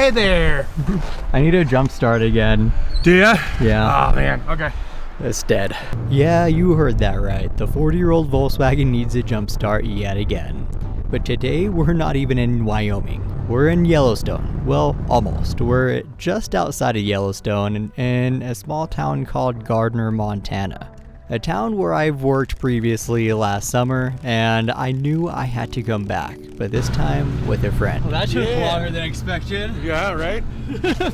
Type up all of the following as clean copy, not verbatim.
Hey there. I need a jump start again. Do ya? Yeah. Oh man, okay. It's dead. Yeah, you heard that right. The 40-year-old Volkswagen needs a jump start yet again. But today, we're not even in Wyoming. We're in Yellowstone. Well, almost. We're just outside of Yellowstone in a small town called Gardiner, Montana. A town where I've worked previously last summer, and I knew I had to come back, but this time with a friend. Well, that took longer than expected. Yeah, right?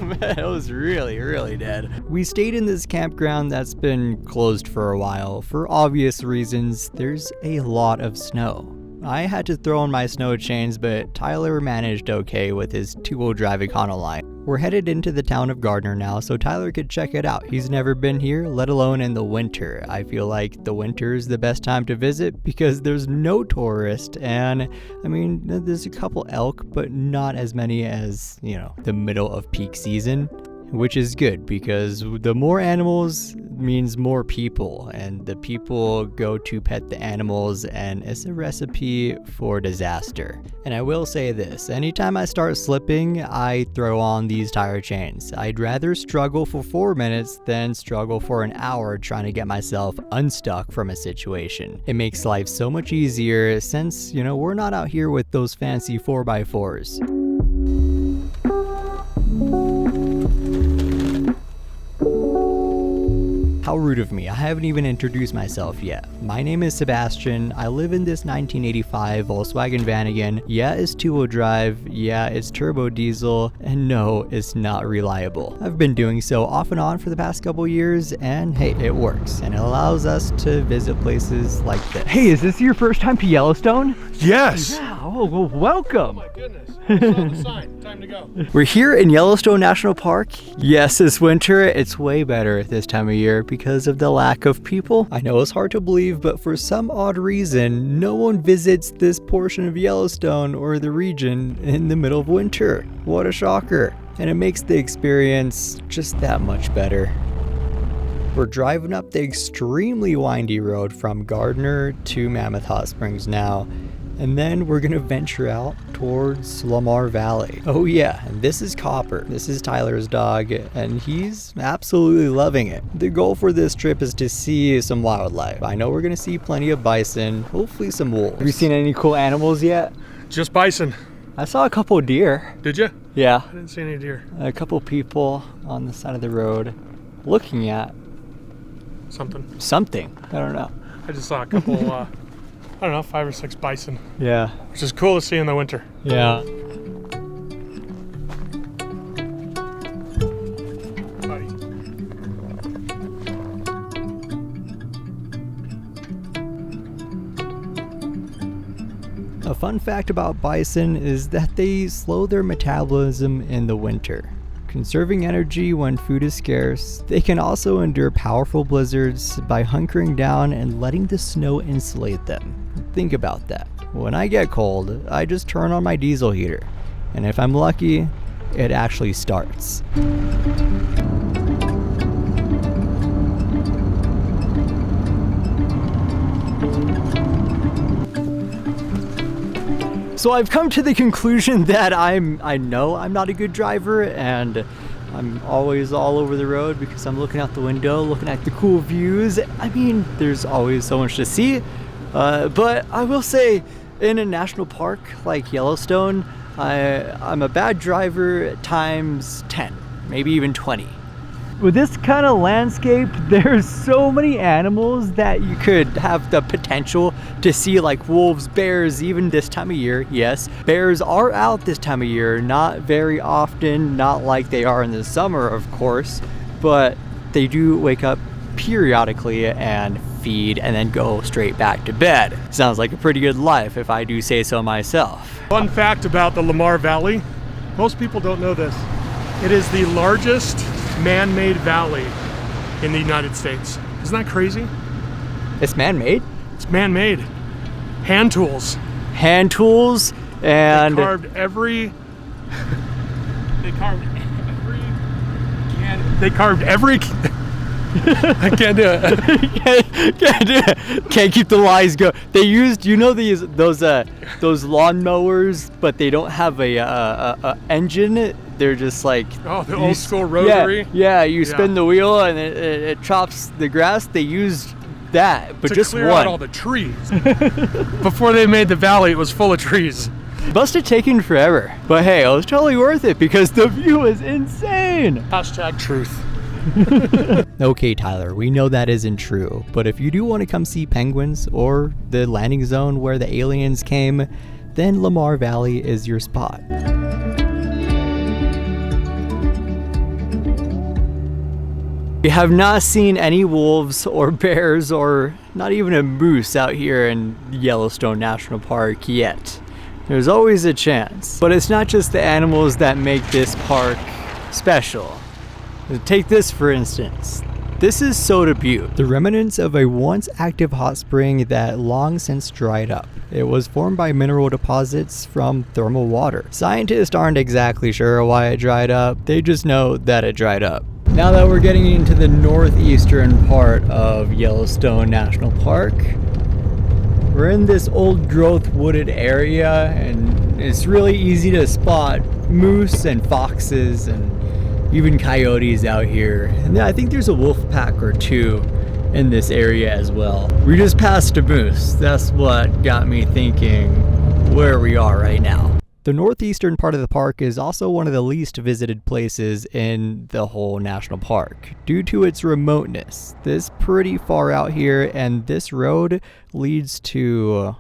Man, it was really dead. We stayed in this campground that's been closed for a while. For obvious reasons, there's a lot of snow. I had to throw in my snow chains, but Tyler managed okay with his two-wheel drive Econoline. We're headed into the town of Gardiner now, so Tyler could check it out. He's never been here, let alone in the winter. I feel like the winter is the best time to visit because there's no tourists, and I mean, there's a couple elk, but not as many as, the middle of peak season. Which is good because the more animals means more people, and the people go to pet the animals, and it's a recipe for disaster. And I will say this, anytime I start slipping, I throw on these tire chains. I'd rather struggle for 4 minutes than struggle for an hour trying to get myself unstuck from a situation. It makes life so much easier since, we're not out here with those fancy 4x4s. How rude of me, I haven't even introduced myself yet. My name is Sebastian, I live in this 1985 Volkswagen Vanagon. Yeah, it's two-wheel drive, yeah, it's turbo diesel, and no, it's not reliable. I've been doing so off and on for the past couple years, and hey, it works, and it allows us to visit places like this. Hey, is this your first time to Yellowstone? Yes. Yeah, oh, well, welcome. Oh my goodness. I saw the sign. Time to go. We're here in Yellowstone National Park. Yes, it's winter. It's way better this time of year because of the lack of people. I know it's hard to believe, but for some odd reason, no one visits this portion of Yellowstone or the region in the middle of winter. What a shocker. And it makes the experience just that much better. We're driving up the extremely windy road from Gardiner to Mammoth Hot Springs now. And then we're gonna venture out towards Lamar Valley. Oh yeah, and this is Copper. This is Tyler's dog, and he's absolutely loving it. The goal for this trip is to see some wildlife. I know we're gonna see plenty of bison, hopefully some wolves. Have you seen any cool animals yet? Just bison. I saw a couple of deer. Did you? Yeah. I didn't see any deer. A couple people on the side of the road looking at something. I don't know. I just saw a couple, I don't know, 5 or 6 bison. Yeah. Which is cool to see in the winter. Yeah. Buddy. A fun fact about bison is that they slow their metabolism in the winter. Conserving energy when food is scarce, they can also endure powerful blizzards by hunkering down and letting the snow insulate them. Think about that. When I get cold, I just turn on my diesel heater, and if I'm lucky, it actually starts. So I've come to the conclusion that I know I'm not a good driver, and I'm always all over the road because I'm looking out the window, looking at the cool views. I mean, there's always so much to see, but I will say in a national park like Yellowstone, I'm a bad driver times 10, maybe even 20. With this kind of landscape, there's so many animals that You could have the potential to see like wolves, bears, even this time of year. Yes, bears are out this time of year, not very often, not like they are in the summer, of course, but they do wake up periodically and feed and then go straight back to bed. Sounds like a pretty good life if I do say so myself. Fun fact about the Lamar Valley, most people don't know this. It is the largest man-made valley in the United States. Isn't that crazy? It's man-made? It's man-made. Hand tools. Hand tools and... They carved every I can't do it. Can't do it. Can't keep the lies going. They used, those lawn mowers, but they don't have a engine. they're just like... Oh, the old school rotary? Yeah, you spin the wheel and it chops the grass. They used that, but to just clear one. out all the trees. Before they made the valley, it was full of trees. Must have taken forever. But hey, it was totally worth it because the view is insane. Hashtag truth. Okay, Tyler, we know that isn't true, but if you do want to come see penguins or the landing zone where the aliens came, then Lamar Valley is your spot. We have not seen any wolves or bears or not even a moose out here in Yellowstone National Park yet. There's always a chance. But it's not just the animals that make this park special. Take this for instance. This is Soda Butte, the remnants of a once active hot spring that long since dried up. It was formed by mineral deposits from thermal water. Scientists aren't exactly sure why it dried up, they just know that it dried up. Now that we're getting into the northeastern part of Yellowstone National Park, we're in this old growth wooded area and it's really easy to spot moose and foxes and even coyotes out here. And I think there's a wolf pack or two in this area as well. We just passed a moose. That's what got me thinking where we are right now. The northeastern part of the park is also one of the least visited places in the whole national park due to its remoteness. This is pretty far out here and this road leads to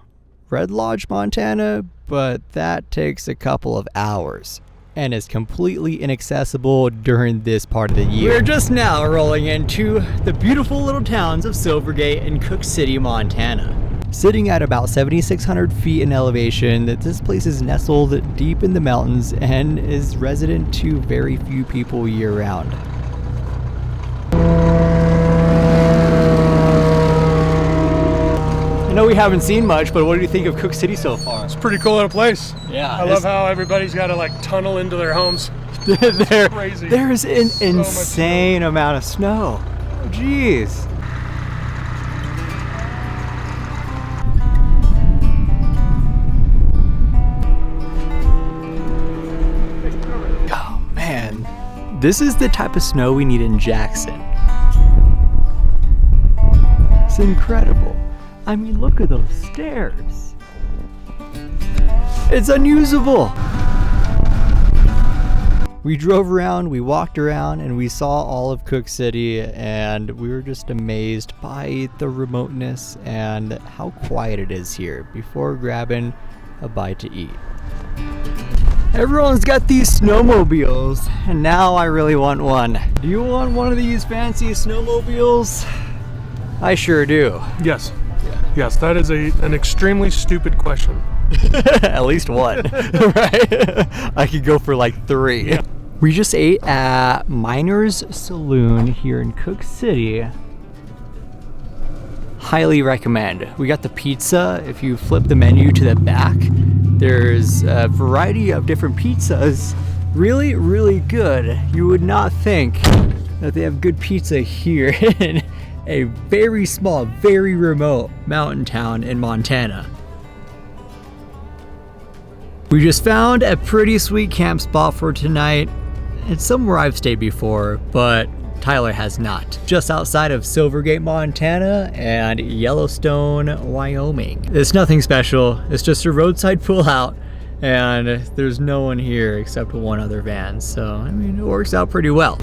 Red Lodge, Montana, but that takes a couple of hours and is completely inaccessible during this part of the year. We're just now rolling into the beautiful little towns of Silvergate and Cooke City, Montana. Sitting at about 7,600 feet in elevation, this place is nestled deep in the mountains and is resident to very few people year-round. I know we haven't seen much, but what do you think of Cooke City so far? It's a pretty cool little place. Yeah. I love how everybody's got to like tunnel into their homes. Crazy. There's an insane amount of snow. Jeez. Oh man, this is the type of snow we need in Jackson. It's incredible. I mean, look at those stairs. It's unusable. We drove around, we walked around, and we saw all of Cooke City, and we were just amazed by the remoteness and how quiet it is here before grabbing a bite to eat. Everyone's got these snowmobiles, and now I really want one. Do you want one of these fancy snowmobiles? I sure do. Yes. Yes, that is an extremely stupid question. At least one, right? I could go for like 3. Yeah. We just ate at Miner's Saloon here in Cooke City. Highly recommend. We got the pizza. If you flip the menu to the back, there's a variety of different pizzas. Really, really good. You would not think that they have good pizza here in a very small, very remote mountain town in Montana. We just found a pretty sweet camp spot for tonight. It's somewhere I've stayed before, but Tyler has not. Just outside of Silvergate, Montana and Yellowstone, Wyoming. It's nothing special. It's just a roadside pullout and there's no one here except one other van. So, I mean, it works out pretty well.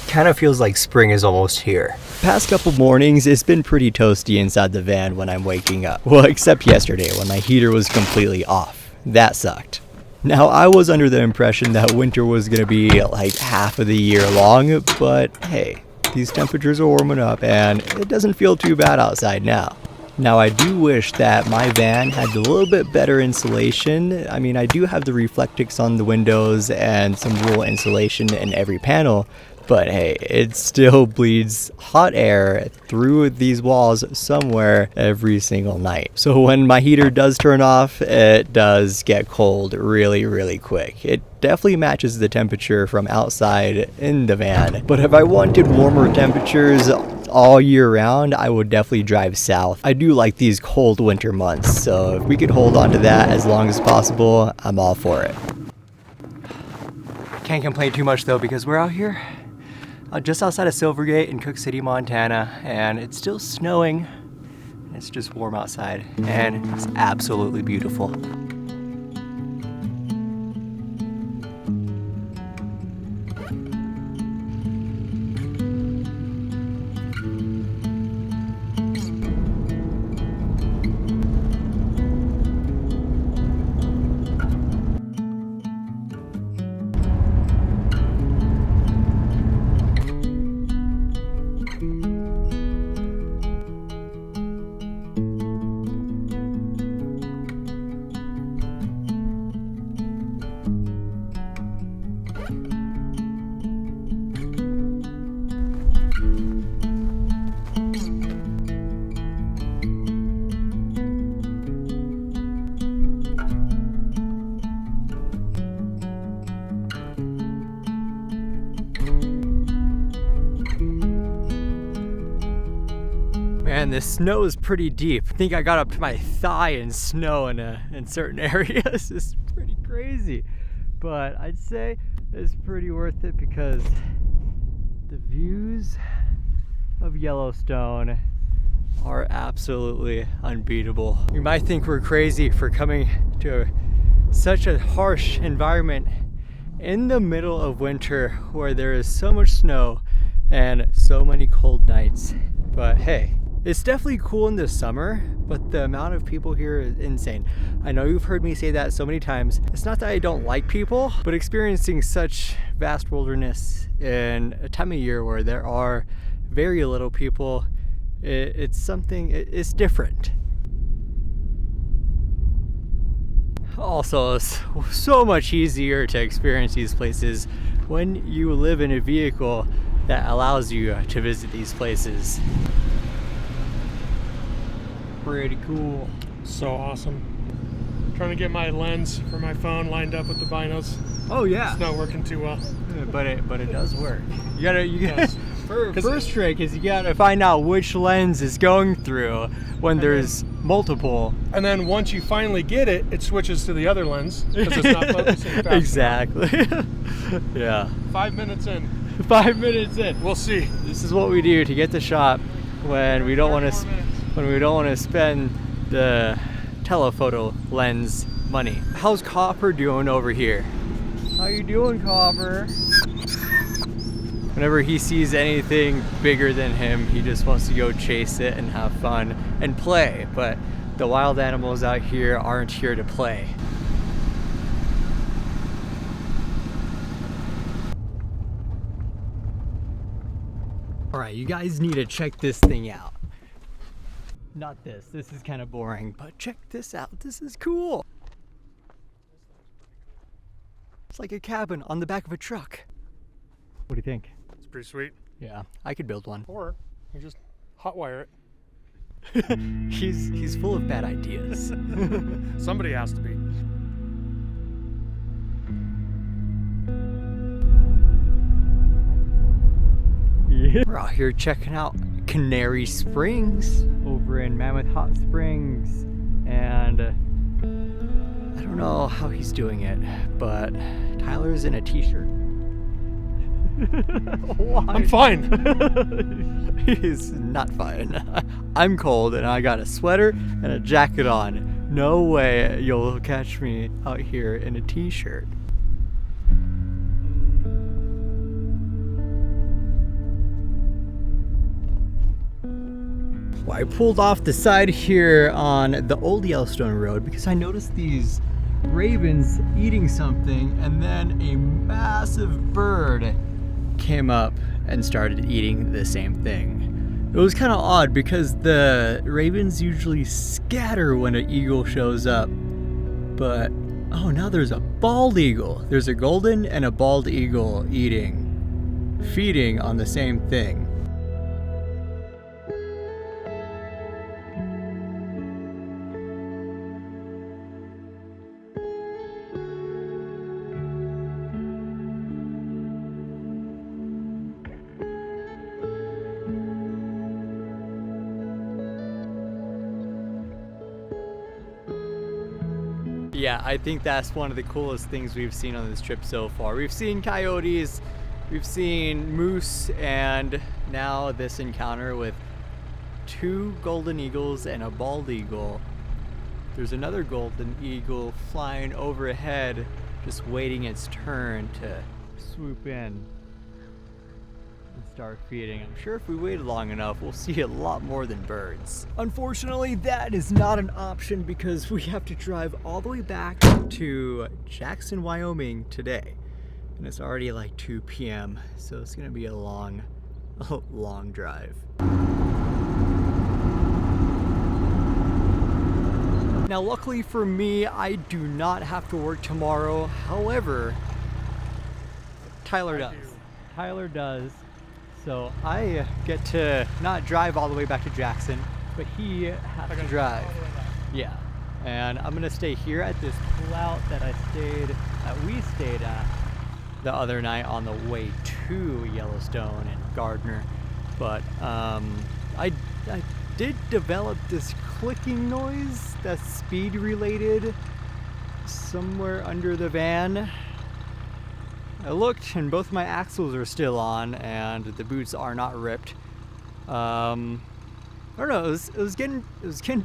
Kind of feels like spring is almost here. Past couple mornings, it's been pretty toasty inside the van when I'm waking up. Well, except yesterday when my heater was completely off. That sucked. Now, I was under the impression that winter was gonna be like half of the year long, but hey, these temperatures are warming up and it doesn't feel too bad outside now. Now, I do wish that my van had a little bit better insulation. I mean, I do have the Reflectix on the windows and some wool insulation in every panel, But hey, it still bleeds hot air through these walls somewhere every single night. So when my heater does turn off, it does get cold really, really quick. It definitely matches the temperature from outside in the van. But if I wanted warmer temperatures all year round, I would definitely drive south. I do like these cold winter months, so if we could hold on to that as long as possible, I'm all for it. Can't complain too much though, because we're out here just outside of Silvergate in Cooke City, Montana, and it's still snowing. It's just warm outside, and it's absolutely beautiful. Man, this snow is pretty deep. I think I got up to my thigh in snow in certain areas. It's pretty crazy. But I'd say it's pretty worth it because the views of Yellowstone are absolutely unbeatable. You might think we're crazy for coming to such a harsh environment in the middle of winter where there is so much snow and so many cold nights. But hey, it's definitely cool in the summer, but the amount of people here is insane. I know you've heard me say that so many times. It's not that I don't like people, but experiencing such vast wilderness in a time of year where there are very little people, it's different. Also, it's so much easier to experience these places when you live in a vehicle that allows you to visit these places. Pretty cool. So awesome. Trying to get my lens for my phone lined up with the binos. Oh yeah. It's not working too well. But it does work. You gotta first trick is you gotta find out which lens is going through when there's multiple. And then once you finally get it, it switches to the other lens because it's not focusing fast Exactly. Yeah. 5 minutes in. 5 minutes in. We'll see. This is what we do to get the shot when we don't want to spend the telephoto lens money. How's Copper doing over here? How you doing, Copper? Whenever he sees anything bigger than him, he just wants to go chase it and have fun and play. But the wild animals out here aren't here to play. All right, you guys need to check this thing out. Not this. This is kind of boring, but check this out. This is cool. It's like a cabin on the back of a truck. What do you think? It's pretty sweet. Yeah, I could build one. Or you just hotwire it. He's full of bad ideas. Somebody has to be. Yeah. We're out here checking out Canary Springs over in Mammoth Hot Springs, and I don't know how he's doing it, but Tyler's in a t-shirt. I'm fine. He's not fine. I'm cold and I got a sweater and a jacket on. No way you'll catch me out here in a t-shirt. Well, I pulled off the side here on the old Yellowstone Road because I noticed these ravens eating something, and then a massive bird came up and started eating the same thing. It was kind of odd because the ravens usually scatter when an eagle shows up, but oh, now there's a bald eagle. There's a golden and a bald eagle eating. feeding on the same thing. Yeah, I think that's one of the coolest things we've seen on this trip so far. We've seen coyotes, we've seen moose, and now this encounter with 2 golden eagles and a bald eagle. There's another golden eagle flying overhead, just waiting its turn to swoop in and start feeding. I'm sure if we waited long enough, we'll see a lot more than birds. Unfortunately, that is not an option because we have to drive all the way back to Jackson, Wyoming today. And it's already like 2 p.m., so it's gonna be a long drive. Now, luckily for me, I do not have to work tomorrow. However, Tyler does. Tyler does. So I get to not drive all the way back to Jackson, but he has to drive. Yeah. And I'm gonna stay here at this pullout that we stayed at the other night on the way to Yellowstone and Gardiner. But I did develop this clicking noise that's speed related somewhere under the van. I looked and both my axles are still on and the boots are not ripped. I don't know, it was getting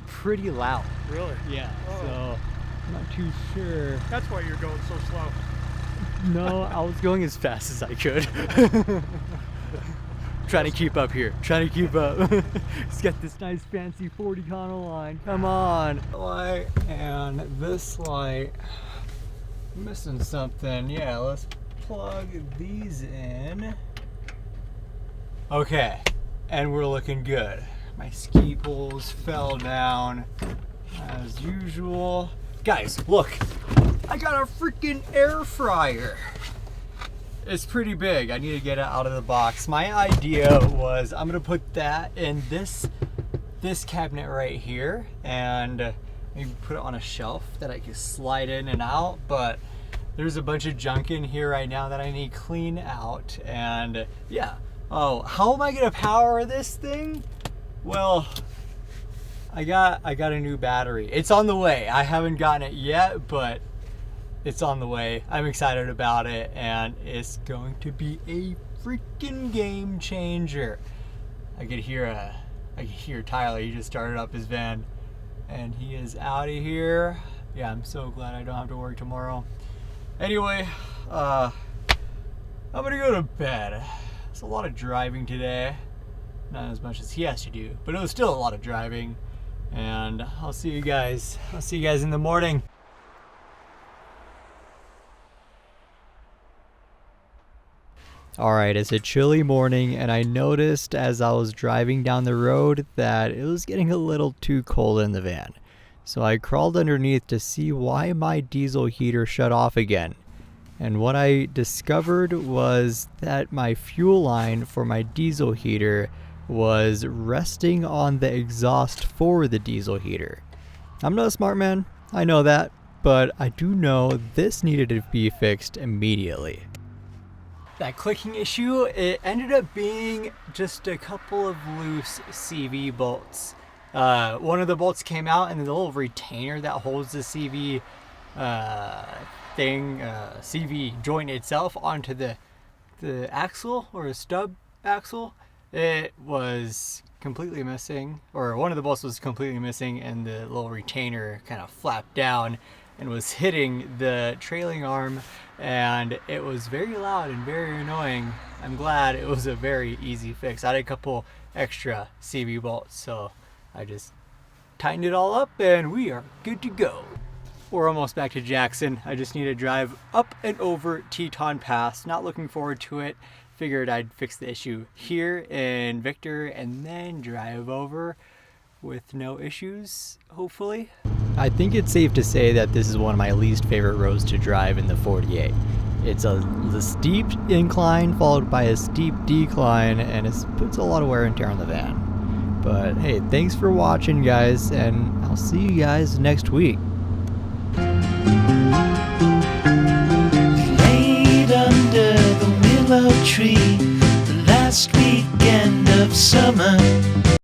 pretty loud. Really? Yeah. Oh. So I'm not too sure. That's why you're going so slow. No, I was going as fast as I could. Trying to keep up here. Trying to keep up. It's got this nice fancy 40 Econoline. Come on. Light and this light. Missing something. Yeah, let's plug these in. Okay, and we're looking good. My ski poles fell down as usual. Guys, look, I got a freaking air fryer. It's pretty big. I need to get it out of the box. My idea was I'm gonna put that in this cabinet right here and maybe put it on a shelf that I can slide in and out, but there's a bunch of junk in here right now that I need clean out. And yeah. Oh, how am I gonna power this thing? Well, I got a new battery. It's on the way. I haven't gotten it yet, but it's on the way. I'm excited about it, and it's going to be a freaking game changer. I could hear Tyler. He just started up his van, and he is out of here. Yeah, I'm so glad I don't have to work tomorrow. Anyway, I'm gonna go to bed. It's a lot of driving today. Not as much as he has to do, but it was still a lot of driving. And I'll see you guys in the morning. Alright, it's a chilly morning, and I noticed as I was driving down the road that it was getting a little too cold in the van. So I crawled underneath to see why my diesel heater shut off again. And what I discovered was that my fuel line for my diesel heater was resting on the exhaust for the diesel heater. I'm not a smart man, I know that, but I do know this needed to be fixed immediately. That clicking issue, it ended up being just a couple of loose CV bolts. One of the bolts came out, and the little retainer that holds the CV CV joint itself onto the axle, or a stub axle, it was completely missing, or one of the bolts was completely missing, and the little retainer kind of flapped down and was hitting the trailing arm, and it was very loud and very annoying. I'm glad it was a very easy fix. I had a couple extra CV bolts, so I just tightened it all up and we are good to go. We're almost back to Jackson. I just need to drive up and over Teton Pass. Not looking forward to it. Figured I'd fix the issue here in Victor and then drive over with no issues, hopefully. I think it's safe to say that this is one of my least favorite roads to drive in the 48. It's a steep incline followed by a steep decline, and it puts a lot of wear and tear on the van. But hey, thanks for watching, guys, and I'll see you guys next week. Laid under the willow tree, the last weekend of summer.